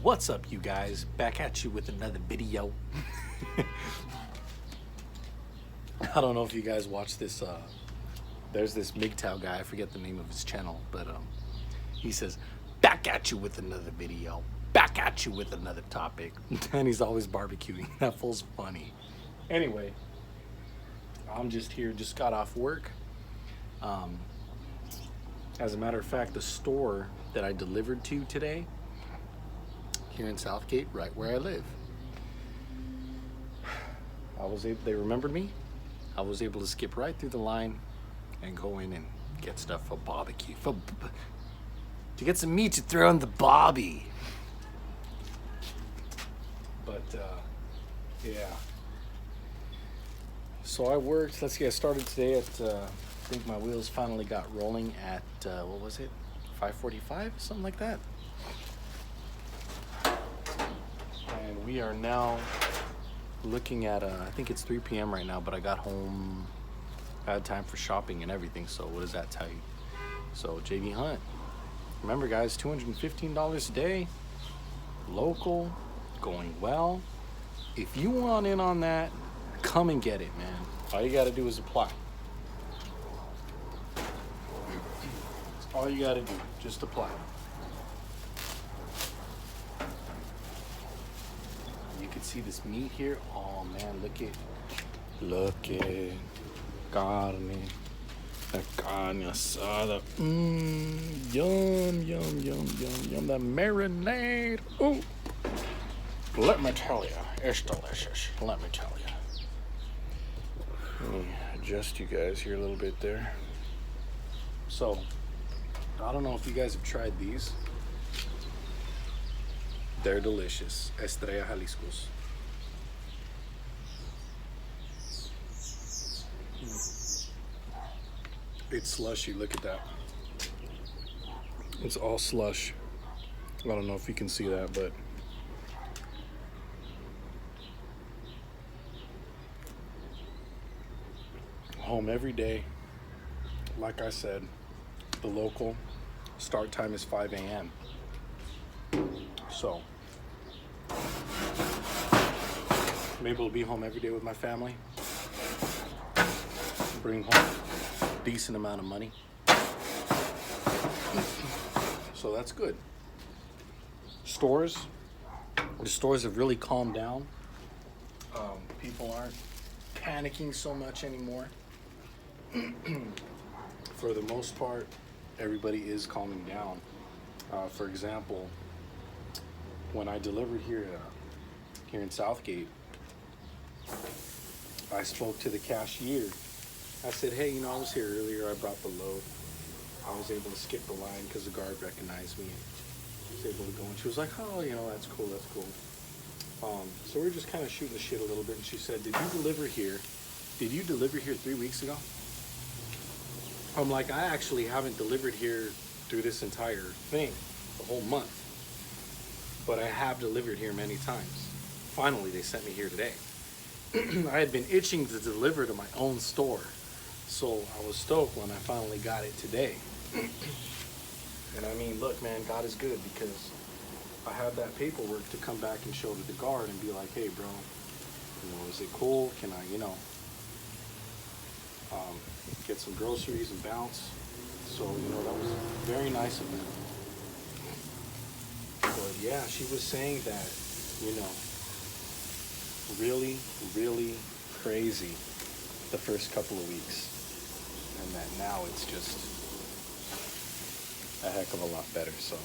What's up, you guys? Back at you with another video. I don't know if you guys watch this. There's this MGTOW guy. I forget the name of his channel, but he says, "Back at you with another video. Back at you with another topic," and he's always barbecuing. That fool's funny. Anyway, I'm just here. Just got off work. As a matter of fact, the store that I delivered to today, here in Southgate, right where I live, they remembered me. I was able to skip right through the line and go in and get stuff for barbecue, to get some meat to throw in the barbie. But yeah. So I worked. Let's see. I started today at. I think my wheels finally got rolling at what was it? 5:45, something like that. And we are now looking at I think it's 3 p.m. right now, but I got home, I had time for shopping and everything. So what does that tell you? So JV Hunt, remember guys, $215 a day, local, going well. If you want in on that, come and get it, man. All you got to do is apply. That's all you got to do, just apply. You can see this meat here. Oh man, look at carne, la carne asada. Yum. The marinade. Ooh. Let me tell you, it's delicious. Let me tell you. Let me adjust you guys here a little bit there. So, I don't know if you guys have tried these. They're delicious. Estrella Jalisco's. It's slushy. Look at that. It's all slush. I don't know if you can see that, but home every day. Like I said, the local start time is 5 a.m. So I'm able to be home every day with my family, bring home a decent amount of money. So that's good. The stores have really calmed down. People aren't panicking so much anymore. For the most part, everybody is calming down. For example, when I delivered here in Southgate, I spoke to the cashier. I said, "Hey, I was here earlier. I brought the load. I was able to skip the line because the guard recognized me. I was able to go." And she was like, "Oh, that's cool. That's cool." So we were just kind of shooting the shit a little bit. And she said, Did you deliver here 3 weeks ago?" I'm like, "I actually haven't delivered here through this entire thing, the whole month. But I have delivered here many times. Finally, they sent me here today." I had been itching to deliver to my own store. So I was stoked when I finally got it today. And I mean, look, man, God is good, because I had that paperwork to come back and show to the guard and be like, "Hey, bro, is it cool? Can I, get some groceries and bounce?" So, that was very nice of them. But yeah, she was saying that, really, really crazy the first couple of weeks. And that now it's just a heck of a lot better. So,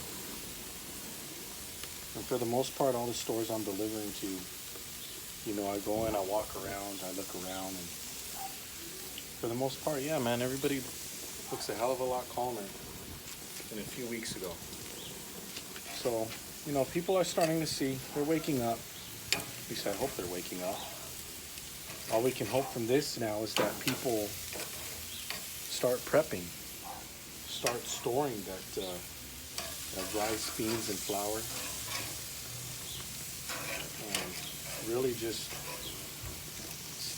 and for the most part, all the stores I'm delivering to, I go in, I walk around, I look around, and for the most part, yeah, man, everybody looks a hell of a lot calmer than a few weeks ago. So, people are starting to see, they're waking up. At least I hope they're waking up. All we can hope from this now is that people start prepping, start storing that rice, beans, and flour, and really just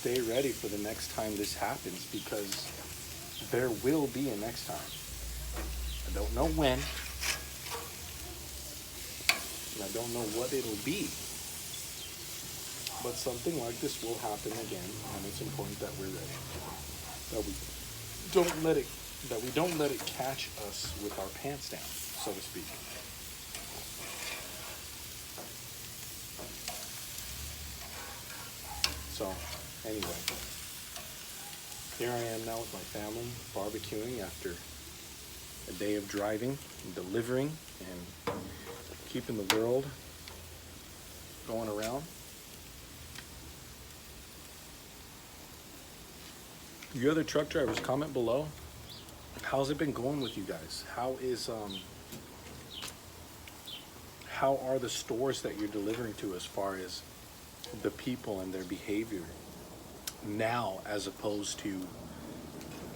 stay ready for the next time this happens, because there will be a next time. I don't know when. and I don't know what it'll be. But something like this will happen again, and it's important that we're ready. That we don't let it catch us with our pants down, so to speak. So, anyway, here I am now with my family, barbecuing after a day of driving and delivering and keeping the world going around. You other truck drivers, comment below. How's it been going with you guys? How are the stores that you're delivering to as far as the people and their behavior now as opposed to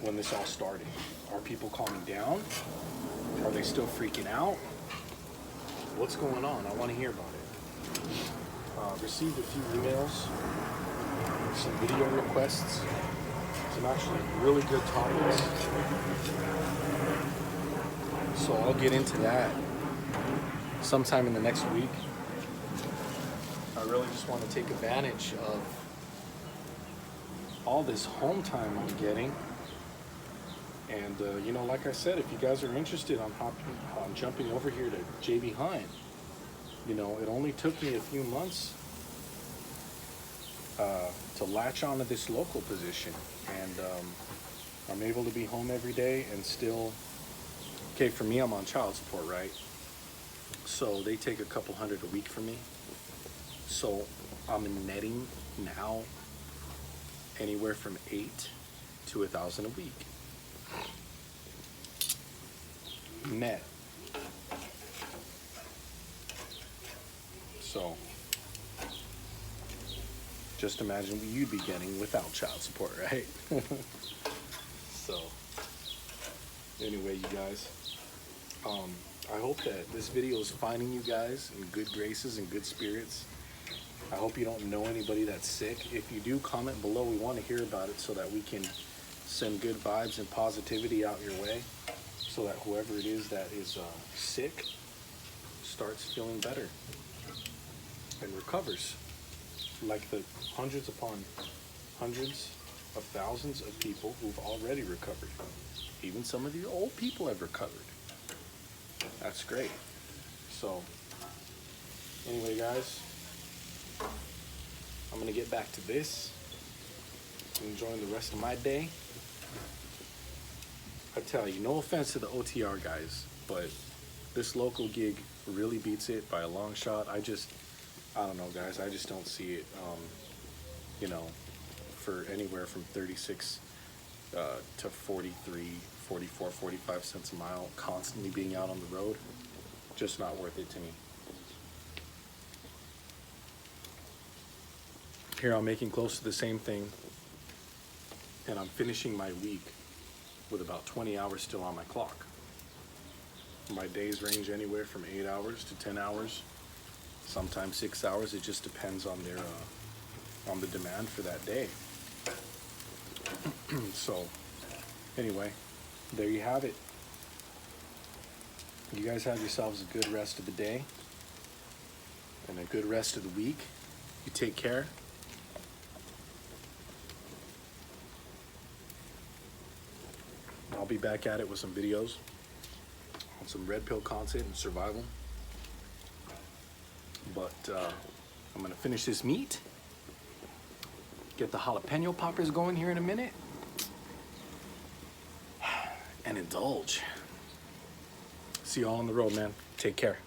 when this all started? Are people calming down? Are they still freaking out? What's going on? I want to hear about it. Received a few emails, some video requests, some actually really good topics. So I'll get into that sometime in the next week. I really just want to take advantage of all this home time I'm getting. And, you know, like I said, if you guys are interested on jumping over here to JB Hunt, you know, it only took me a few months to latch onto this local position. And I'm able to be home every day and still, okay, for me, I'm on child support, right? So they take a couple hundred a week from me. So I'm netting now anywhere from $8 to $1,000 a week. Net. So just imagine what you'd be getting without child support, right? So anyway, you guys, I hope that this video is finding you guys in good graces and good spirits. I hope you don't know anybody that's sick. If you do, comment below. We want to hear about it so that we can send good vibes and positivity out your way, so that whoever it is that is sick starts feeling better and recovers, like the hundreds upon hundreds of thousands of people who've already recovered. Even some of you old people have recovered. That's great. So anyway, guys, I'm gonna get back to this, enjoying the rest of my day. I tell you, no offense to the OTR guys, but this local gig really beats it by a long shot. I don't know, guys. I just don't see it, you know, for anywhere from 36 to 43, 44, 45 cents a mile, constantly being out on the road. Just not worth it to me. Here I'm making close to the same thing, and I'm finishing my week with about 20 hours still on my clock. My days range anywhere from 8 hours to 10 hours, sometimes 6 hours. It just depends on their on the demand for that day. So anyway, there you have it. You guys have yourselves a good rest of the day and a good rest of the week. You take care. I'll be back at it with some videos on some red pill content and survival. But I'm gonna finish this meat, get the jalapeno poppers going here in a minute, and indulge. See you all on the road, man. Take care.